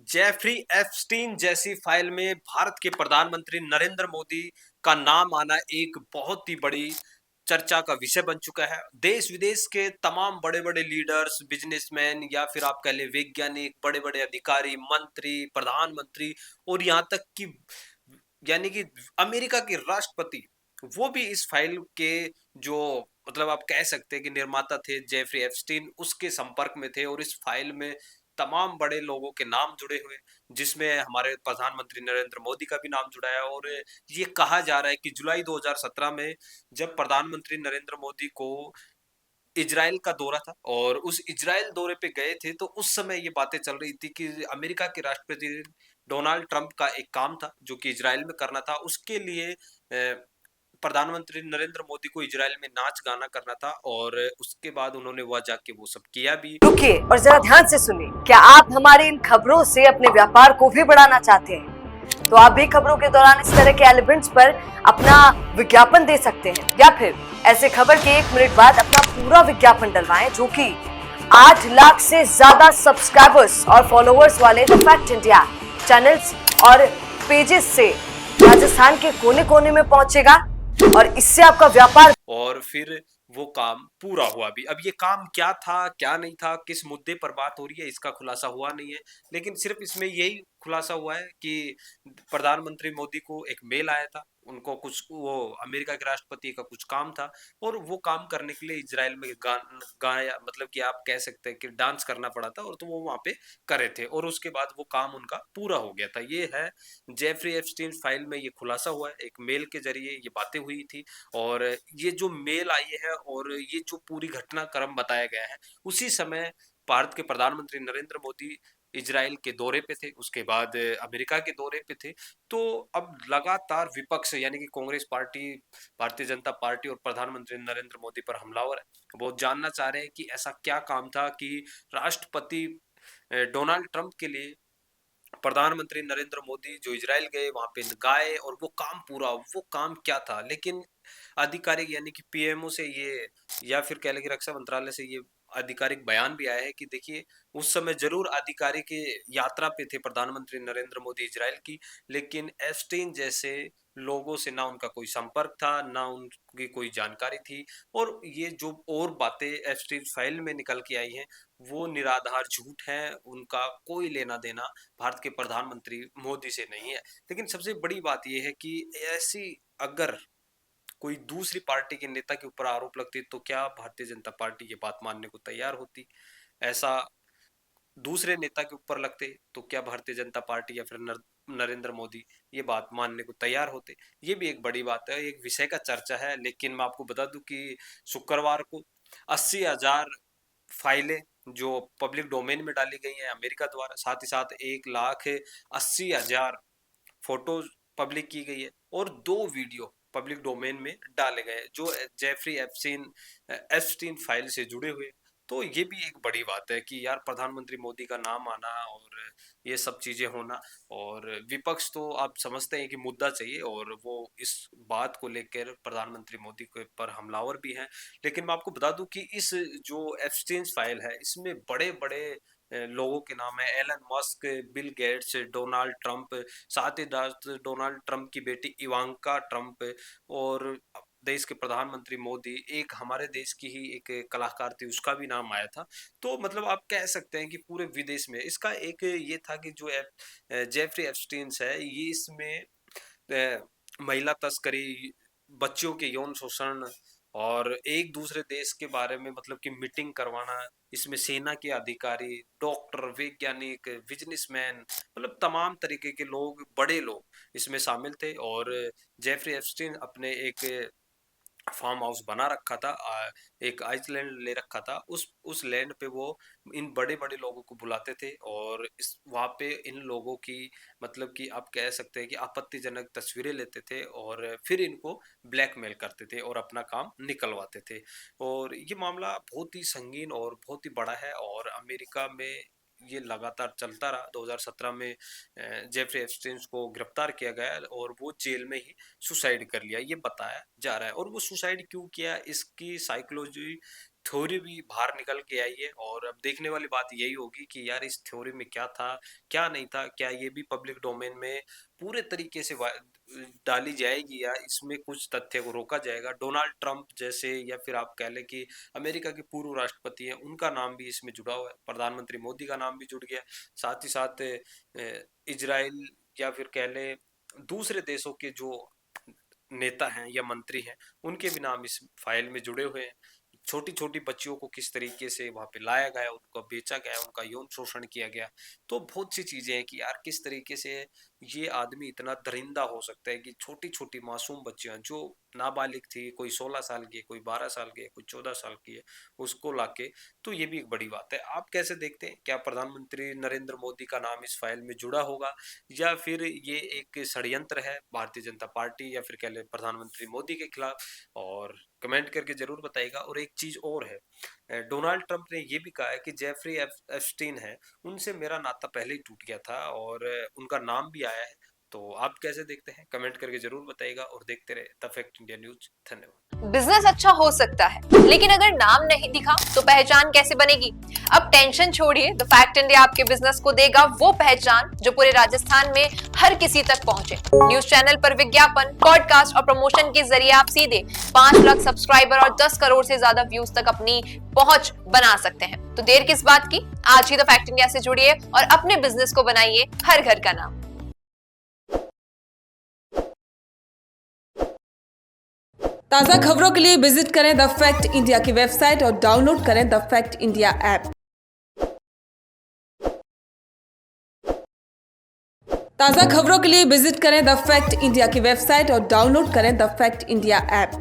Jeffrey Epstein जैसी file में भारत के प्रधानमंत्री नरेंद्र मोदी का नाम आना एक बहुत ही बड़ी चर्चा का विषय बन चुका है। देश विदेश के तमाम बड़े बड़े लीडर्स, बिजनेसमैन या फिर आप कह ले वैज्ञानिक, बड़े बड़े अधिकारी, मंत्री, प्रधानमंत्री और यहाँ तक कि यानी कि अमेरिका के राष्ट्रपति वो भी इस फाइल के जो मतलब आप कह सकते हैं कि निर्माता थे जेफरी एप्स्टीन, उसके संपर्क में थे और इस फाइल में तमाम बड़े लोगों के नाम जुड़े हुए, जिसमें हमारे प्रधानमंत्री नरेंद्र मोदी का भी नाम जुड़ा है। और ये कहा जा रहा है कि जुलाई 2017 में जब प्रधानमंत्री नरेंद्र मोदी को इजराइल का दौरा था और उस इजराइल दौरे पे गए थे, तो उस समय ये बातें चल रही थी कि अमेरिका के राष्ट्रपति डोनाल्ड ट्रंप का एक काम था जो कि इजराइल में करना था। उसके लिए प्रधानमंत्री नरेंद्र मोदी को इजराइल में नाच गाना करना था और उसके बाद उन्होंने वह जाके वो सब किया भी। रुकिए और जरा ध्यान से सुनिए। क्या आप हमारी इन खबरों से अपने व्यापार को भी बढ़ाना चाहते हैं? तो आप भी खबरों के दौरान इस तरह के एलिमेंट्स पर अपना विज्ञापन दे सकते हैं, या फिर ऐसे खबर के 1 मिनट बाद अपना पूरा विज्ञापन डलवाएं, जो कि 8 लाख से ज्यादा सब्सक्राइबर्स और फॉलोअर्स वाले द फैक्ट इंडिया चैनल्स और पेजेस से राजस्थान के कोने कोने में पहुंचेगा और इससे आपका व्यापार। और फिर वो काम पूरा हुआ भी। अब ये काम क्या था, क्या नहीं था, किस मुद्दे पर बात हो रही है, इसका खुलासा हुआ नहीं है, लेकिन सिर्फ इसमें यही खुलासा हुआ है कि प्रधानमंत्री मोदी को एक मेल आया था, उनको कुछ वो अमेरिका के राष्ट्रपति का कुछ काम था और वो काम करने के लिए इजराइल में गाया मतलब कि आप कह सकते हैं कि डांस करना पड़ा था और तो वो वहां पे करे थे और उसके बाद वो काम उनका पूरा हो गया था। ये है जेफरी एप्स्टीन फाइल में ये खुलासा हुआ है, एक मेल के जरिए ये बातें हुई थी और ये जो मेल आई है और ये जो पूरी घटनाक्रम बताया गया है, उसी समय भारत के प्रधानमंत्री नरेंद्र मोदी इजराइल के दौरे पे थे, उसके बाद अमेरिका के दौरे पे थे। तो अब लगातार विपक्ष यानी कि कांग्रेस पार्टी, भारतीय जनता पार्टी और प्रधानमंत्री नरेंद्र मोदी पर हमलावर है। वो जानना चाह रहे हैं कि ऐसा क्या काम था कि राष्ट्रपति डोनाल्ड ट्रंप के लिए प्रधानमंत्री नरेंद्र मोदी जो इजराइल गए वहां पे गाए और वो काम पूरा, वो काम क्या था। लेकिन आधिकारिक यानी कि पीएमओ से ये या फिर कह लें कि रक्षा मंत्रालय से ये आधिकारिक बयान भी आया है कि देखिए उस समय जरूर आधिकारिक यात्रा पे थे प्रधानमंत्री नरेंद्र मोदी इजराइल की, लेकिन एस्टीन जैसे लोगों से ना उनका कोई संपर्क था, ना उनकी कोई जानकारी थी। और ये जो और बातें एस्टीन फाइल में निकल के आई हैं वो निराधार झूठ है, उनका कोई लेना देना भारत के प्रधानमंत्री मोदी से नहीं है। लेकिन सबसे बड़ी बात यह है कि ऐसी अगर कोई दूसरी पार्टी के नेता के ऊपर आरोप लगते तो क्या भारतीय जनता पार्टी ये बात मानने को तैयार होती? ऐसा दूसरे नेता के ऊपर लगते तो क्या भारतीय जनता पार्टी या फिर नरेंद्र मोदी ये बात मानने को तैयार होते? ये भी एक बड़ी बात है, एक विषय का चर्चा है। लेकिन मैं आपको बता दूं कि शुक्रवार को 80,000 फाइलें जो पब्लिक डोमेन में डाली गई हैं अमेरिका द्वारा, साथ ही साथ 1,80,000 फोटोज पब्लिक की गई है और 2 वीडियो पब्लिक डोमेन में डाले गए जो जेफरी एप्स्टीन फाइल से जुड़े हुए। तो ये भी एक बड़ी बात है कि यार प्रधानमंत्री मोदी का नाम आना और ये सब चीजें होना। और विपक्ष तो आप समझते हैं कि मुद्दा चाहिए और वो इस बात को लेकर प्रधानमंत्री मोदी के पर हमलावर भी हैं। लेकिन मैं आपको बता दूं कि इस जो एप्स्टीन फाइल है इसमें बड़े बड़े लोगों के नाम है, Elon Musk, Bill Gates, Donald Trump, साथ ही साथ डोनाल्ड ट्रंप की बेटी इवांका ट्रंप और देश के प्रधानमंत्री मोदी, एक हमारे देश की ही एक कलाकार थी उसका भी नाम आया था। तो मतलब आप कह सकते हैं कि पूरे विदेश में इसका एक ये था कि जो जेफरी एप्स्टीन है ये इसमें महिला तस्करी, बच्चों के यौन शोषण और एक दूसरे देश के बारे में मतलब कि मीटिंग करवाना, इसमें सेना के अधिकारी, डॉक्टर, वैज्ञानिक, बिजनेसमैन मतलब तमाम तरीके के लोग, बड़े लोग इसमें शामिल थे। और जेफरी एप्स्टीन अपने एक फार्म हाउस बना रखा था, एक आइसलैंड ले रखा था, उस लैंड पे वो इन बड़े बड़े लोगों को बुलाते थे और इस वहाँ पे इन लोगों की मतलब कि आप कह सकते हैं कि आपत्तिजनक तस्वीरें लेते थे और फिर इनको ब्लैकमेल करते थे और अपना काम निकलवाते थे। और ये मामला बहुत ही संगीन और बहुत ही बड़ा है और अमेरिका में ये लगातार चलता रहा। 2017 में जेफरी एप्स्टीन को गिरफ्तार किया गया और वो जेल में ही सुसाइड कर लिया, ये बताया जा रहा है। और वो सुसाइड क्यों किया, इसकी साइकोलॉजी थ्योरी भी बाहर निकल के आई है और अब देखने वाली बात यही होगी कि यार इस थ्योरी में क्या था, क्या नहीं था, क्या ये भी पब्लिक डोमेन में पूरे तरीके से डाली जाएगी या इसमें कुछ तथ्य को रोका जाएगा। डोनाल्ड ट्रंप जैसे या फिर आप कह लें कि अमेरिका के पूर्व राष्ट्रपति हैं, उनका नाम भी इसमें जुड़ा हुआ है, प्रधानमंत्री मोदी का नाम भी जुड़ गया, साथ ही साथ इजराइल या फिर कह लें दूसरे देशों के जो नेता हैं या मंत्री हैं, उनके भी नाम इस फाइल में जुड़े हुए हैं। छोटी छोटी बच्चियों को किस तरीके से वहां पे लाया गया, उनको बेचा गया, उनका यौन शोषण किया गया। तो बहुत सी चीजें हैं कि यार किस तरीके से ये आदमी इतना दरिंदा हो सकता है कि छोटी छोटी मासूम बच्चियां जो नाबालिग थी, कोई 16 साल की है, कोई 12 साल की है, कोई 14 साल की है, उसको लाके। तो ये भी एक बड़ी बात है। आप कैसे देखते हैं, क्या प्रधानमंत्री नरेंद्र मोदी का नाम इस फाइल में जुड़ा होगा या फिर ये एक षड्यंत्र है भारतीय जनता पार्टी या फिर कह लें प्रधानमंत्री मोदी के खिलाफ? और कमेंट करके जरूर बताइएगा। और एक चीज और है, डोनाल्ड ट्रंप ने ये भी कहा है कि जेफरी एप्स्टीन है, उनसे मेरा नाता पहले ही टूट गया था और उनका नाम भी आया है। तो आप कैसे देखते हैं, कमेंट करके जरूर बताइएगा और देखते रहे द फैक्ट इंडिया न्यूज। धन्यवाद। बिजनेस अच्छा हो सकता है, लेकिन अगर नाम नहीं दिखा तो पहचान कैसे बनेगी? अब टेंशन छोड़िए, द फैक्ट इंडिया आपके बिजनेस को देगा वो पहचान जो पूरे राजस्थान में हर किसी तक पहुंचे। न्यूज चैनल पर विज्ञापन, पॉडकास्ट और प्रमोशन के जरिए आप सीधे 5 लाख सब्सक्राइबर और 10 करोड़ से ज्यादा व्यूज तक अपनी पहुंच बना सकते हैं। तो देर किस बात की, आज ही द फैक्ट इंडिया से जुड़िए और अपने बिजनेस को बनाइए हर घर का नाम। ताज़ा खबरों के लिए विजिट करें द फैक्ट इंडिया की वेबसाइट और डाउनलोड करें द फैक्ट इंडिया ऐप। ताज़ा खबरों के लिए विजिट करें द फैक्ट इंडिया की वेबसाइट और डाउनलोड करें द फैक्ट इंडिया ऐप।